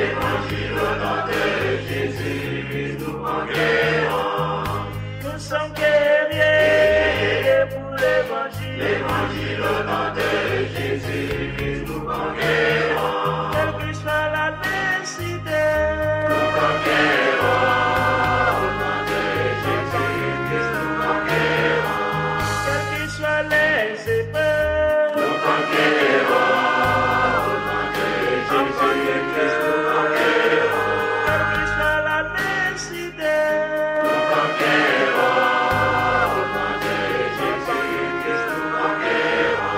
Évangile au nom de Jésus, nous conquérons. Nous sommes guerriers pour l'évangile. Évangile au nom de Jésus, nous conquérons. Quelle que soit la décidé, Nous conquérons. Au nom de Jésus, nous conquérons. quelles que soient les épreuves, Nous conquérons. Au nom de Jésus, nous conquérons. quelle que soit la décidé, Nous conquérons. Au nom de Jésus, nous conquérons.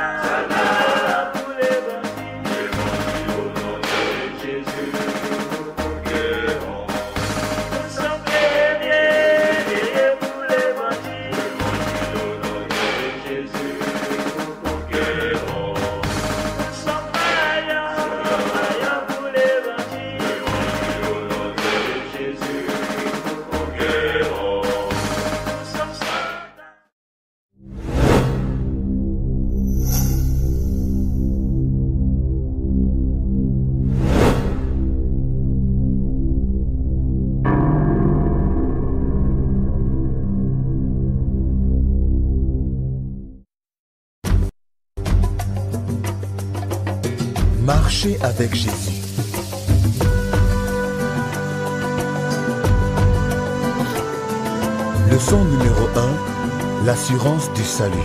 soldats pour l'évangile. Au nom de Jésus, nous conquérons. Nous sommes guerriers pour l'évangile. Au nom de Jésus, nous conquérons. Nous sommes vaillants pour l'évangile. Au nom de Jésus, nous conquérons. Nous sommes soldats. Marcher avec Jésus. Leçon numéro 1, l'assurance du salut.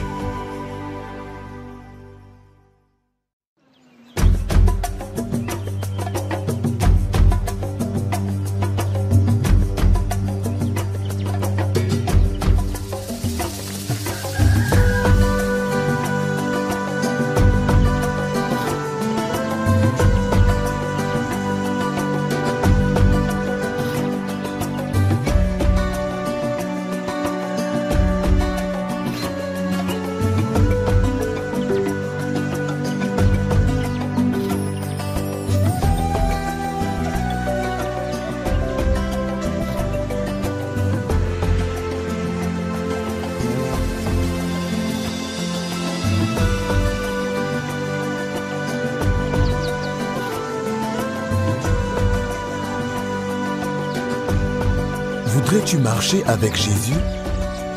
Voudrais-tu marcher avec Jésus?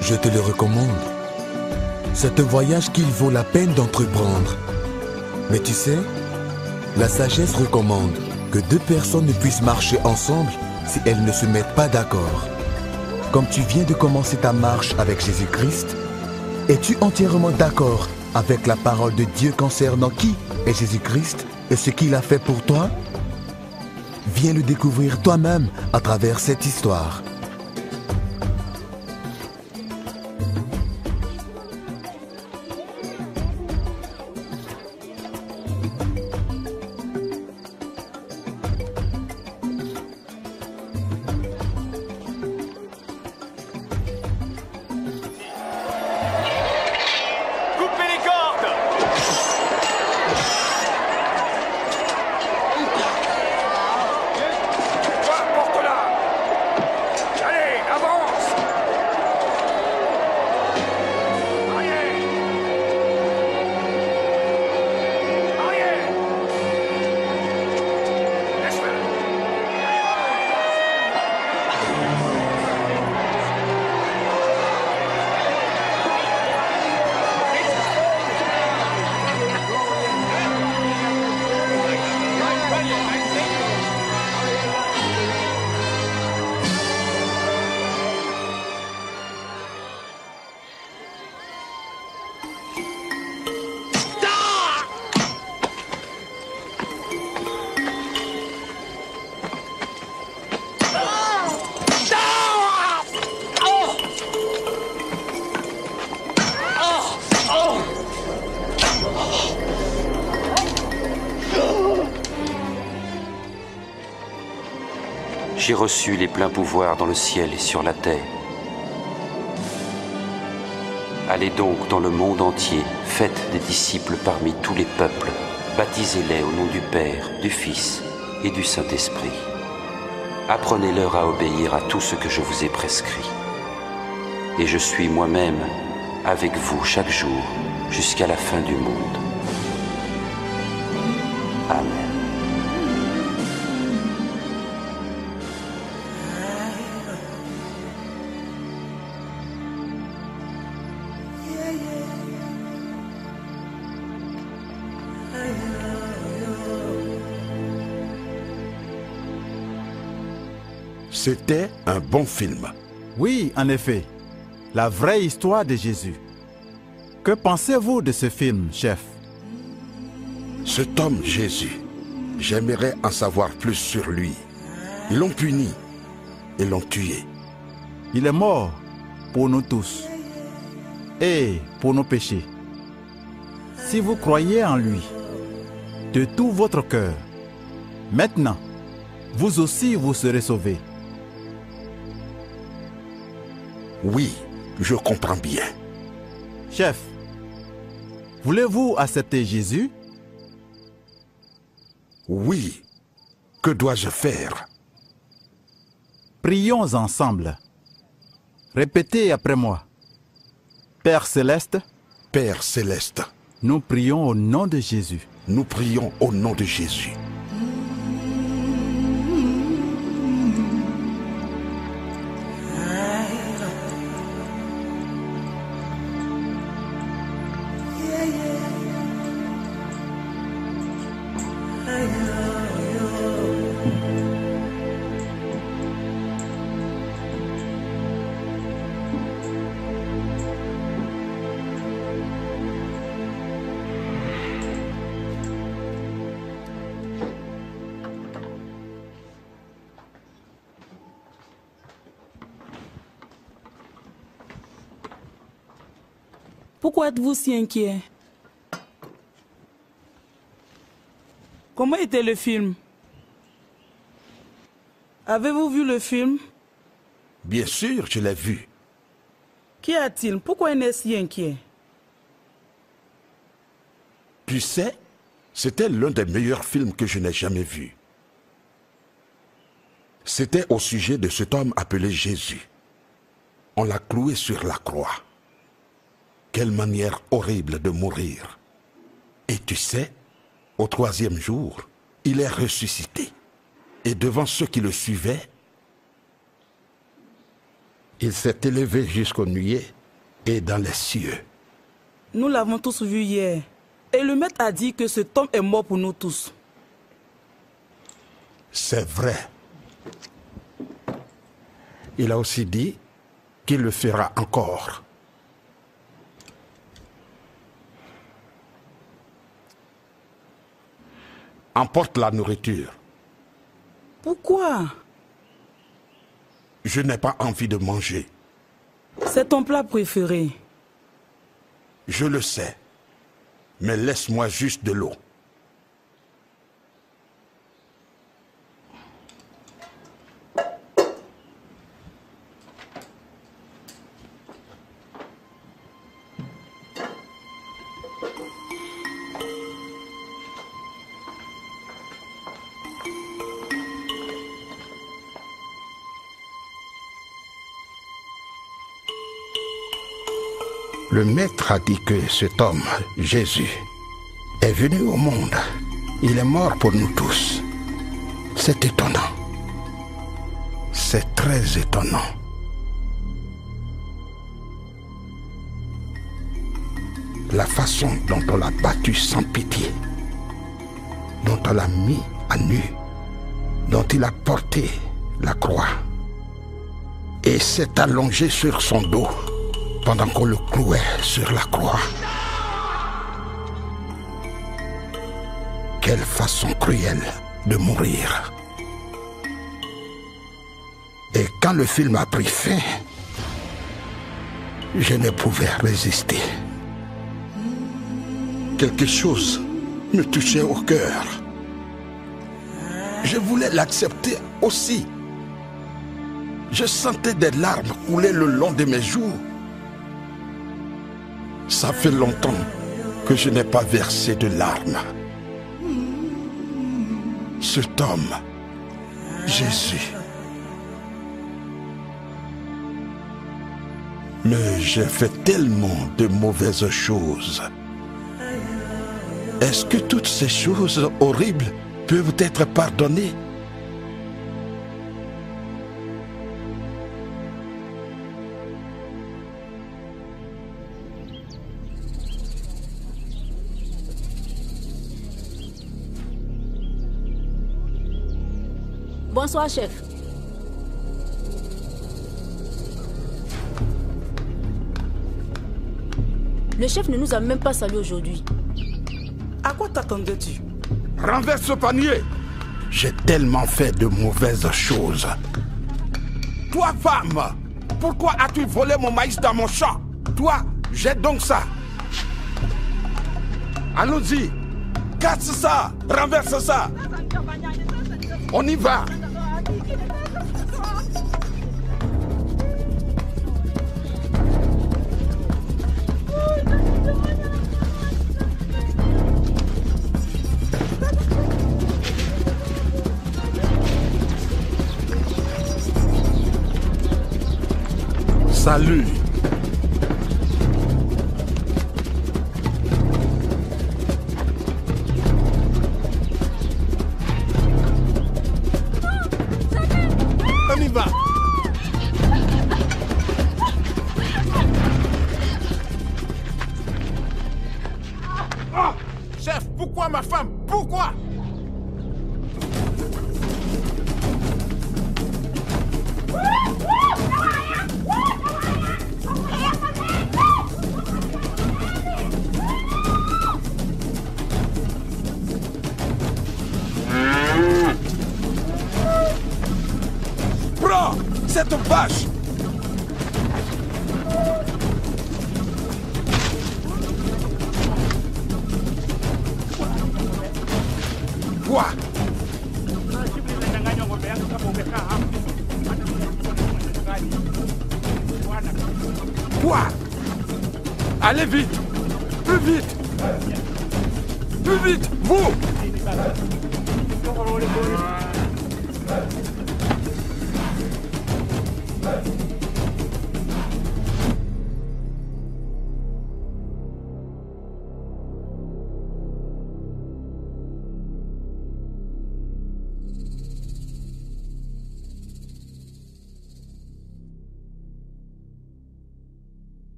Je te le recommande. C'est un voyage qu'il vaut la peine d'entreprendre. Mais tu sais, la sagesse recommande que deux personnes ne puissent marcher ensemble si elles ne se mettent pas d'accord. Comme tu viens de commencer ta marche avec Jésus-Christ, es-tu entièrement d'accord avec la parole de Dieu concernant qui est Jésus-Christ et ce qu'il a fait pour toi? Viens le découvrir toi-même à travers cette histoire. Coupez les cordes! Toi, porte-la! j'ai reçu les pleins pouvoirs dans le ciel et sur la terre. Allez donc dans le monde entier, faites des disciples parmi tous les peuples, baptisez-les au nom du Père, du Fils et du Saint-Esprit. Apprenez-leur à obéir à tout ce que je vous ai prescrit. Et je suis moi-même avec vous chaque jour jusqu'à la fin du monde. Amen. C'était un bon film. Oui, en effet, la vraie histoire de Jésus. Que pensez-vous de ce film, chef? Cet homme Jésus, j'aimerais en savoir plus sur lui. Ils l'ont puni et l'ont tué. Il est mort pour nous tous et pour nos péchés. Si vous croyez en lui de tout votre cœur, maintenant, vous aussi vous serez sauvés. Oui, je comprends bien. Chef, voulez-vous accepter Jésus? Oui, que dois-je faire? Prions ensemble. Répétez après moi. Père céleste, Père céleste, nous prions au nom de Jésus. nous prions au nom de Jésus. Pourquoi êtes-vous si inquiet? Comment était le film? Avez-vous vu le film? Bien sûr, je l'ai vu. Qu'y a-t-il? Pourquoi il est si inquiet? Tu sais, c'était l'un des meilleurs films que je n'ai jamais vu. C'était au sujet de cet homme appelé Jésus. On l'a cloué sur la croix. Quelle manière horrible de mourir. Et tu sais, au 3e jour, il est ressuscité. Et devant ceux qui le suivaient, il s'est élevé jusqu'aux nuées et dans les cieux. Nous l'avons tous vu hier. Et le maître a dit que cet homme est mort pour nous tous. C'est vrai. Il a aussi dit qu'il le fera encore. Emporte la nourriture. Pourquoi? Je n'ai pas envie de manger. C'est ton plat préféré. Je le sais. Mais laisse-moi juste de l'eau. Le maître a dit que cet homme, Jésus, est venu au monde. Il est mort pour nous tous. C'est étonnant. C'est très étonnant. La façon dont on l'a battu sans pitié, dont on l'a mis à nu, dont il a porté la croix et s'est allongé sur son dos pendant qu'on le clouait sur la croix. Quelle façon cruelle de mourir. Et quand le film a pris fin, je ne pouvais résister. Quelque chose me touchait au cœur. Je voulais l'accepter aussi. Je sentais des larmes couler le long de mes joues. Ça fait longtemps que je n'ai pas versé de larmes. Cet homme, Jésus. Mais j'ai fait tellement de mauvaises choses. Est-ce que toutes ces choses horribles peuvent être pardonnées? Bonsoir, chef. Le chef ne nous a même pas salué aujourd'hui. À quoi t'attendais-tu? Renverse ce panier. J'ai tellement fait de mauvaises choses. Toi, femme, pourquoi as-tu volé mon maïs dans mon champ? Toi, jette donc ça. Allons-y. Casse ça. Renverse ça. On y va. Salut. On y va. Chef, pourquoi ma femme? Pourquoi? Prends cette vache. Quoi? Quoi? Allez vite. Plus vite. Plus vite. Vous.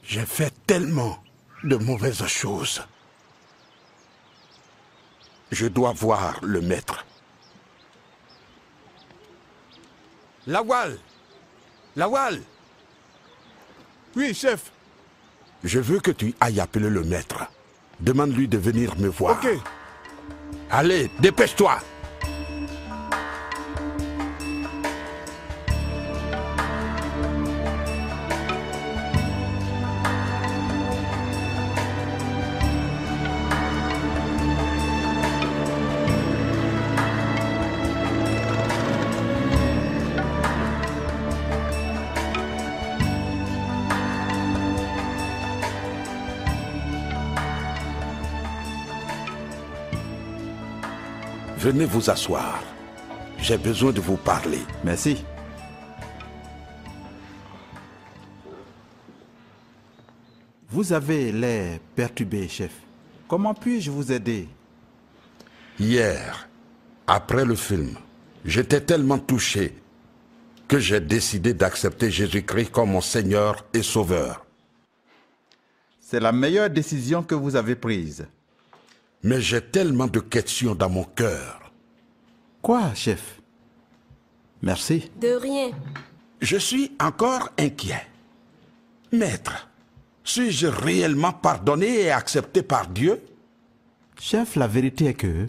J'ai fait tellement de mauvaises choses. Je dois voir le maître. Lawal! Lawal! Oui, chef. Je veux que tu ailles appeler le maître. Demande-lui de venir me voir. Ok. Allez, dépêche-toi! Venez vous asseoir. J'ai besoin de vous parler. Merci. Vous avez l'air perturbé, chef. Comment puis-je vous aider? Hier, après le film, j'étais tellement touché que j'ai décidé d'accepter Jésus-Christ comme mon Seigneur et Sauveur. C'est la meilleure décision que vous avez prise. Mais j'ai tellement de questions dans mon cœur. Quoi, chef? Merci. De rien. Je suis encore inquiet. Maître, suis-je réellement pardonné et accepté par Dieu? Chef, la vérité est que,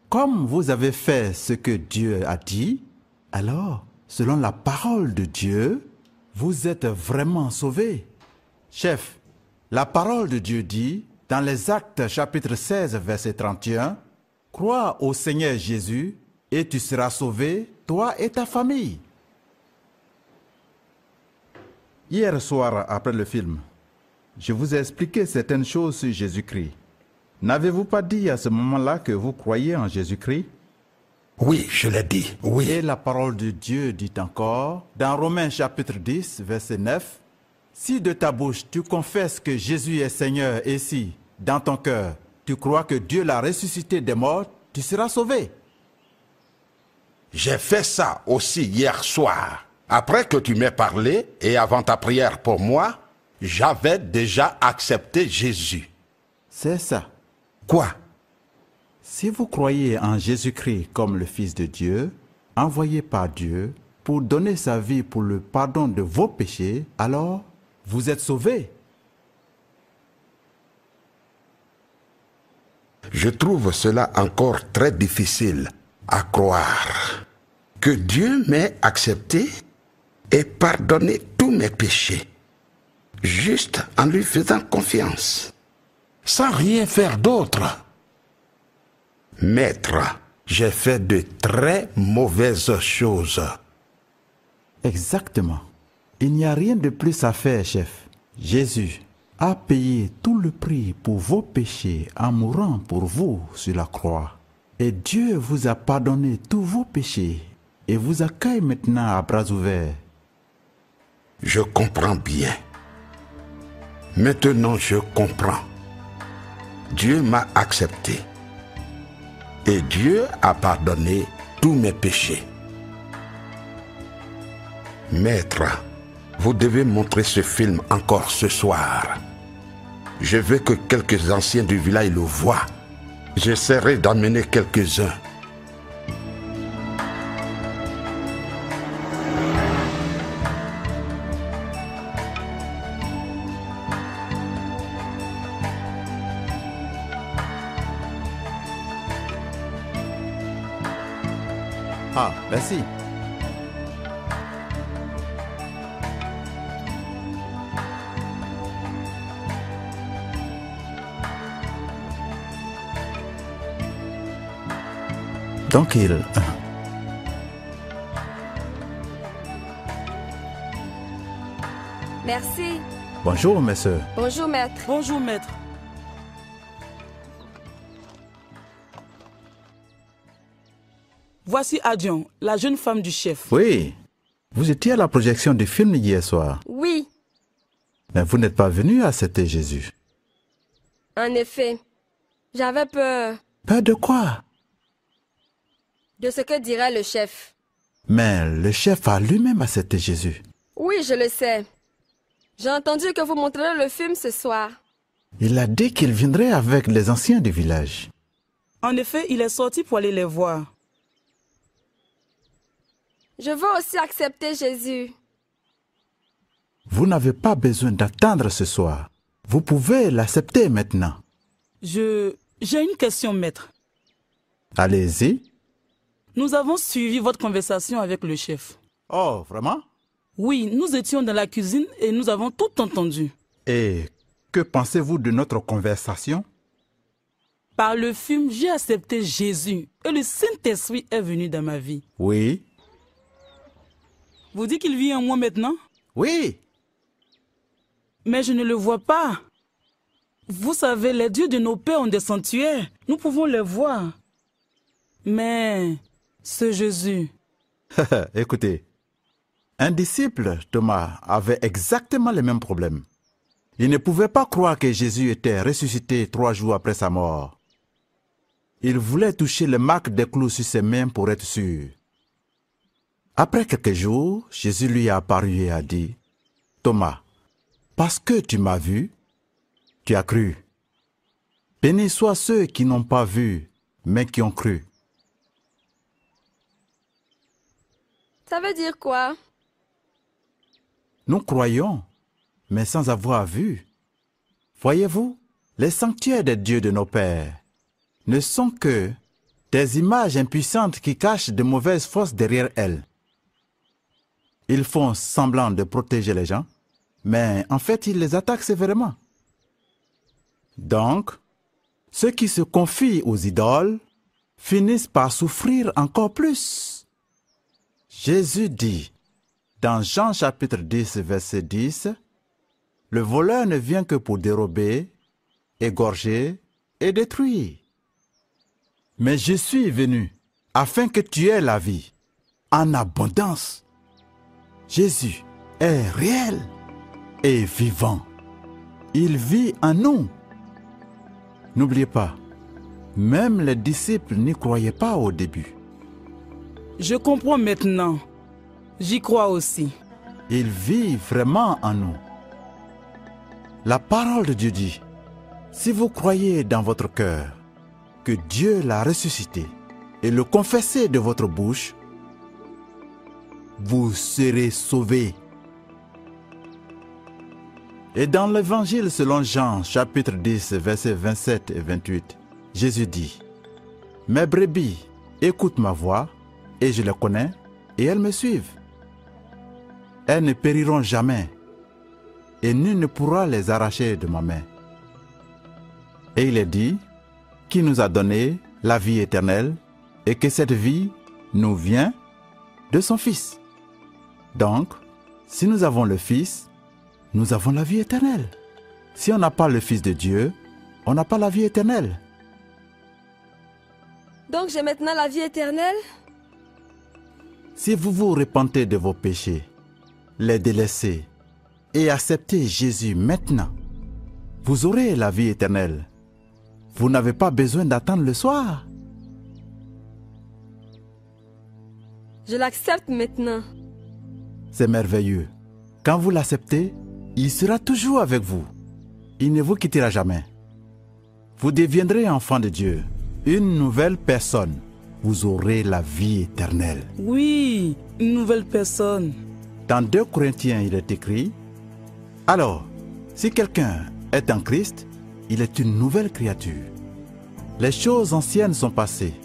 comme vous avez fait ce que Dieu a dit, alors, selon la parole de Dieu, vous êtes vraiment sauvé. Chef, la parole de Dieu dit, dans les Actes chapitre 16, verset 31, « Crois au Seigneur Jésus et tu seras sauvé, toi et ta famille. » Hier soir, après le film, je vous ai expliqué certaines choses sur Jésus-Christ. N'avez-vous pas dit à ce moment-là que vous croyez en Jésus-Christ? Oui, je l'ai dit, oui. Et la parole de Dieu dit encore, dans Romains chapitre 10, verset 9, « Si de ta bouche tu confesses que Jésus est Seigneur et si, dans ton cœur, tu crois que Dieu l'a ressuscité des morts, tu seras sauvé. » J'ai fait ça aussi hier soir. Après que tu m'aies parlé et avant ta prière pour moi, j'avais déjà accepté Jésus. C'est ça. Quoi? Si vous croyez en Jésus-Christ comme le Fils de Dieu, envoyé par Dieu pour donner sa vie pour le pardon de vos péchés, alors vous êtes sauvés. Je trouve cela encore très difficile à croire. Que Dieu m'ait accepté et pardonné tous mes péchés, juste en lui faisant confiance, sans rien faire d'autre. Maître, j'ai fait de très mauvaises choses. Exactement. Il n'y a rien de plus à faire, chef. Jésus a payé tout le prix pour vos péchés en mourant pour vous sur la croix. Et Dieu vous a pardonné tous vos péchés et vous accueille maintenant à bras ouverts. Je comprends bien. Maintenant, je comprends. Dieu m'a accepté. Et Dieu a pardonné tous mes péchés. Maître, vous devez montrer ce film encore ce soir. Je veux que quelques anciens du village le voient. J'essaierai d'emmener quelques-uns. Ah, merci. Donc il... Merci. Bonjour, mes sœurs. Bonjour, maître. Bonjour, maître. Voici Adion, la jeune femme du chef. Oui, vous étiez à la projection du film hier soir. Oui, Mais vous n'êtes pas venu accepter Jésus. en effet. J'avais peur Peur de quoi? de ce que dirait le chef. Mais le chef a lui-même accepté Jésus. Oui, je le sais. J'ai entendu que vous montrerez le film ce soir. Il a dit qu'il viendrait avec les anciens du village. En effet, il est sorti pour aller les voir. Je veux aussi accepter Jésus. Vous n'avez pas besoin d'attendre ce soir. Vous pouvez l'accepter maintenant. J'ai une question, maître. Allez-y. Nous avons suivi votre conversation avec le chef. Oh, vraiment? Oui, nous étions dans la cuisine et nous avons tout entendu. Et que pensez-vous de notre conversation? Par le film, j'ai accepté Jésus et le Saint-Esprit est venu dans ma vie. Oui. Vous dites qu'il vit en moi maintenant? Oui. Mais je ne le vois pas. Vous savez, les dieux de nos pères ont des sanctuaires. Nous pouvons les voir. Mais ce Jésus... Écoutez, un disciple, Thomas, avait exactement les mêmes problèmes. Il ne pouvait pas croire que Jésus était ressuscité 3 jours après sa mort. Il voulait toucher les marques des clous sur ses mains pour être sûr. Après quelques jours, Jésus lui a apparu et a dit, « Thomas, parce que tu m'as vu, tu as cru. Bénis soient ceux qui n'ont pas vu, mais qui ont cru. » Ça veut dire quoi? Nous croyons, mais sans avoir vu. Voyez-vous, les sanctuaires des dieux de nos pères ne sont que des images impuissantes qui cachent de mauvaises forces derrière elles. Ils font semblant de protéger les gens, mais en fait, il les attaque sévèrement. Donc, ceux qui se confient aux idoles finissent par souffrir encore plus. Jésus dit, dans Jean chapitre 10, verset 10, « Le voleur ne vient que pour dérober, égorger et détruire. Mais je suis venu afin que tu aies la vie en abondance. » Jésus est réel et vivant. Il vit en nous. N'oubliez pas, même les disciples n'y croyaient pas au début. Je comprends maintenant. J'y crois aussi. Il vit vraiment en nous. La parole de Dieu dit, si vous croyez dans votre cœur que Dieu l'a ressuscité et le confessez de votre bouche, vous serez sauvés. Et dans l'évangile selon Jean, chapitre 10, versets 27 et 28, Jésus dit, « Mes brebis écoutent ma voix, et je les connais, et elles me suivent. Elles ne périront jamais, et nul ne pourra les arracher de ma main. » Et il est dit, qui nous a donné la vie éternelle, et que cette vie nous vient de son Fils. Donc, si nous avons le Fils, nous avons la vie éternelle. Si on n'a pas le Fils de Dieu, on n'a pas la vie éternelle. Donc j'ai maintenant la vie éternelle? Si vous vous repentez de vos péchés, les délaissez et acceptez Jésus maintenant, vous aurez la vie éternelle. Vous n'avez pas besoin d'attendre le soir. Je l'accepte maintenant. C'est merveilleux. Quand vous l'acceptez, il sera toujours avec vous. Il ne vous quittera jamais. Vous deviendrez enfant de Dieu, une nouvelle personne. Vous aurez la vie éternelle. Oui, une nouvelle personne. Dans 2 Corinthiens, il est écrit, « Alors, si quelqu'un est en Christ, il est une nouvelle créature. Les choses anciennes sont passées.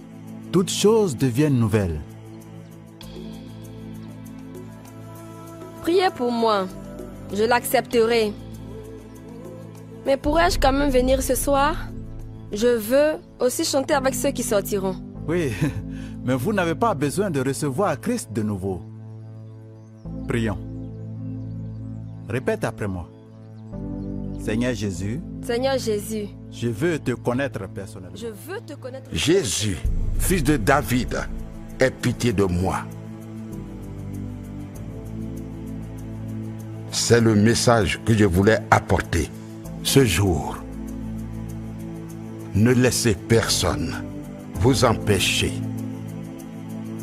Toutes choses deviennent nouvelles. » Priez pour moi. Je l'accepterai. Mais pourrais-je quand même venir ce soir? Je veux aussi chanter avec ceux qui sortiront. Oui, mais vous n'avez pas besoin de recevoir Christ de nouveau. Prions. Répète après moi. Seigneur Jésus, Seigneur Jésus, je veux te connaître personnellement. je veux te connaître. Jésus, fils de David, aie pitié de moi. C'est le message que je voulais apporter ce jour. Ne laissez personne vous empêcher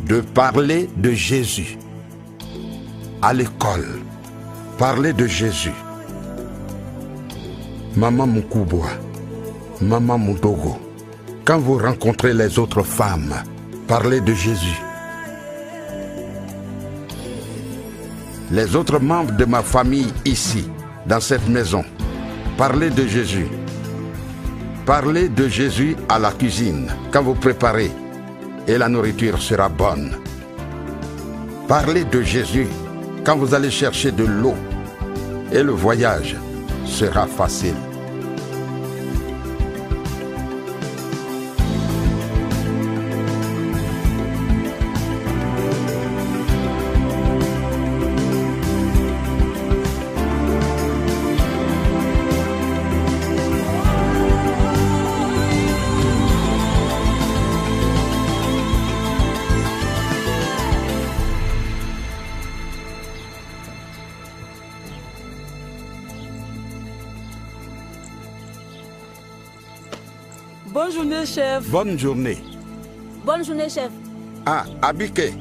de parler de Jésus. À l'école, parlez de Jésus. Maman Moukouboua, Maman Moudogo, quand vous rencontrez les autres femmes, parlez de Jésus. Les autres membres de ma famille ici, dans cette maison, parlez de Jésus. Parlez de Jésus à la cuisine, quand vous préparez, et la nourriture sera bonne. Parlez de Jésus quand vous allez chercher de l'eau, et le voyage sera facile. Bonne journée, chef. Bonne journée. Bonne journée, chef. Ah, Abike,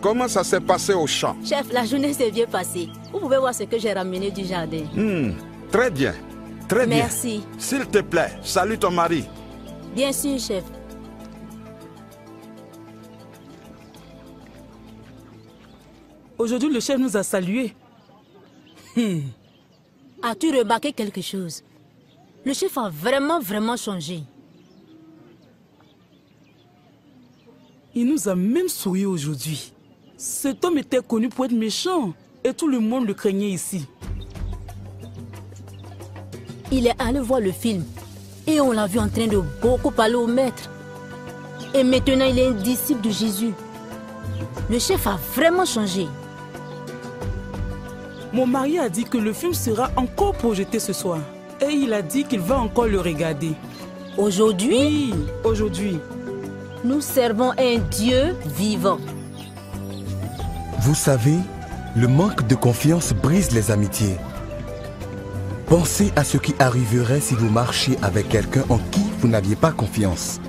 comment ça s'est passé au champ? Chef, la journée s'est bien passée. Vous pouvez voir ce que j'ai ramené du jardin. Très bien, très bien. Merci. S'il te plaît, salue ton mari. Bien sûr, chef. Aujourd'hui, le chef nous a salués. As-tu remarqué quelque chose? Le chef a vraiment changé. Il nous a même souri aujourd'hui. Cet homme était connu pour être méchant et tout le monde le craignait ici. Il est allé voir le film et on l'a vu en train de beaucoup parler au maître. Et maintenant, il est un disciple de Jésus. Le chef a vraiment changé. Mon mari a dit que le film sera encore projeté ce soir. Et il a dit qu'il va encore le regarder. Aujourd'hui, Oui, aujourd'hui. nous servons un Dieu vivant. Vous savez, le manque de confiance brise les amitiés. Pensez à ce qui arriverait si vous marchiez avec quelqu'un en qui vous n'aviez pas confiance.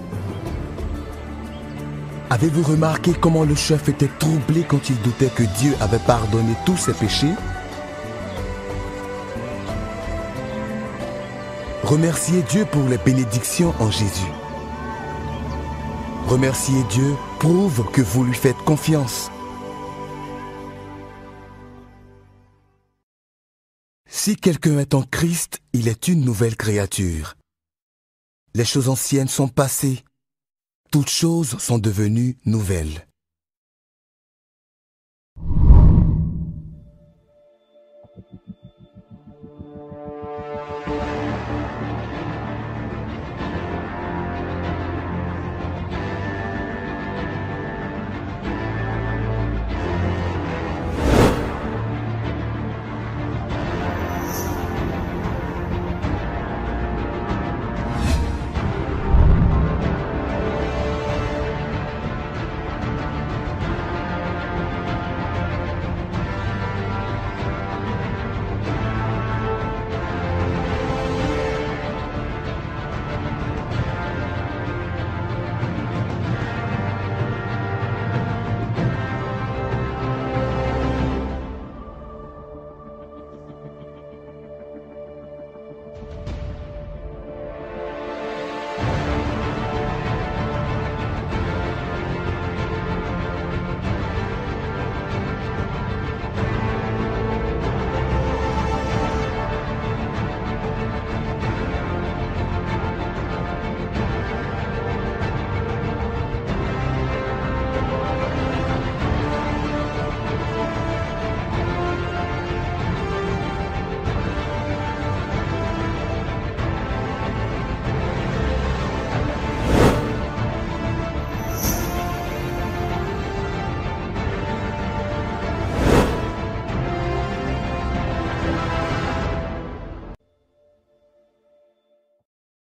Avez-vous remarqué comment le chef était troublé quand il doutait que Dieu avait pardonné tous ses péchés? Remerciez Dieu pour les bénédictions en Jésus. Remercier Dieu prouve que vous lui faites confiance. Si quelqu'un est en Christ, il est une nouvelle créature. Les choses anciennes sont passées. Toutes choses sont devenues nouvelles.